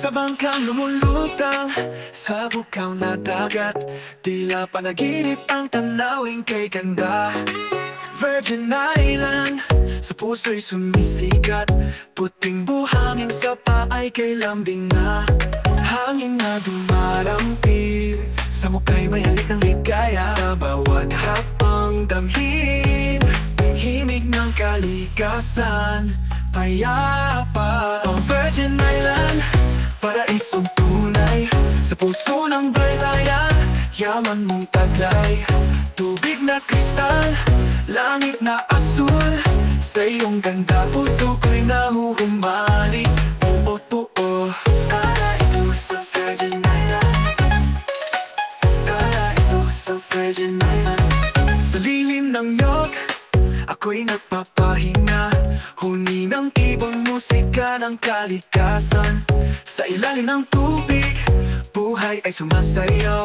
Sa bangkang lumulutang sa bukaw na dagat, tila panaginip ang tanawin kay ganda. Virgin Island, sa puso'y sumisikat, puting buhangin sa paay kay lambing na. Hangin na dumarampir, sa mukha'y may halik ng ligaya. Sa bawat hapang damhin, himig ng kalikasan, payapa. Oh Virgin Island, paraisong tunay, sa puso ng baybayan, yaman mong taglay. Tubig na kristal, langit na asul, sa iyong ganda puso ko'y nahuhumali. Oo, oo, paraiso sa Virgin Island, paraiso sa Virgin Island. Sa lilim ng niyog, ako'y nagpapahinga, huni ng ibang musika ng kalikasan. Sa ilalim ng tubig, buhay ay sumasayaw,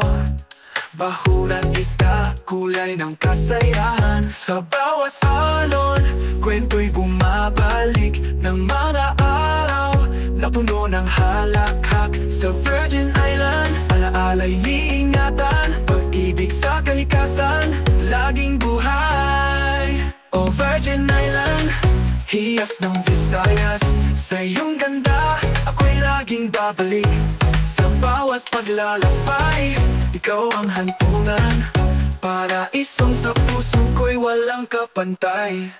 bahuran isda, kulay ng kasayahan. Sa bawat alon, kwento'y bumabalik ng mga araw na puno ng halakhak. Sa Virgin Island, alaala'y niingatan, pag-ibig sa kalikasan, laging buhay. Oh Virgin Island, hiyas ng Visayas, sa iyong ganda, ako'y laging babalik. Sa bawat paglalakbay, ikaw ang hantungan, paraisong sa puso ko'y walang kapantay.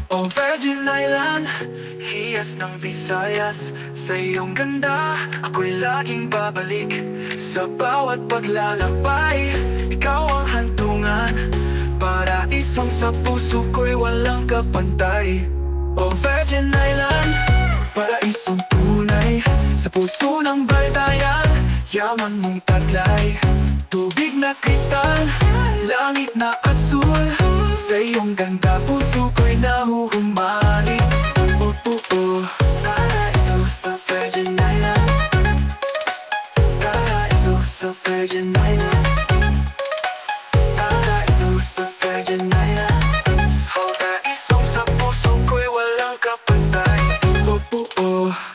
Oh Virgin Island, hiyas ng Visayas, sa iyong ganda, ako'y laging babalik. Sa bawat paglalakbay, ikaw ang hantungan, paraisong sa puso ko'y walang kapantay. Oh Virgin Island, paraisong tunay, sa puso ng baybayan, yaman mong taglay. Tubig na kristal, langit na asul, sa iyong ganda puso ko'y nahuhumali. Oh, oh, oh, paraiso sa Virgin Island, paraiso sa Virgin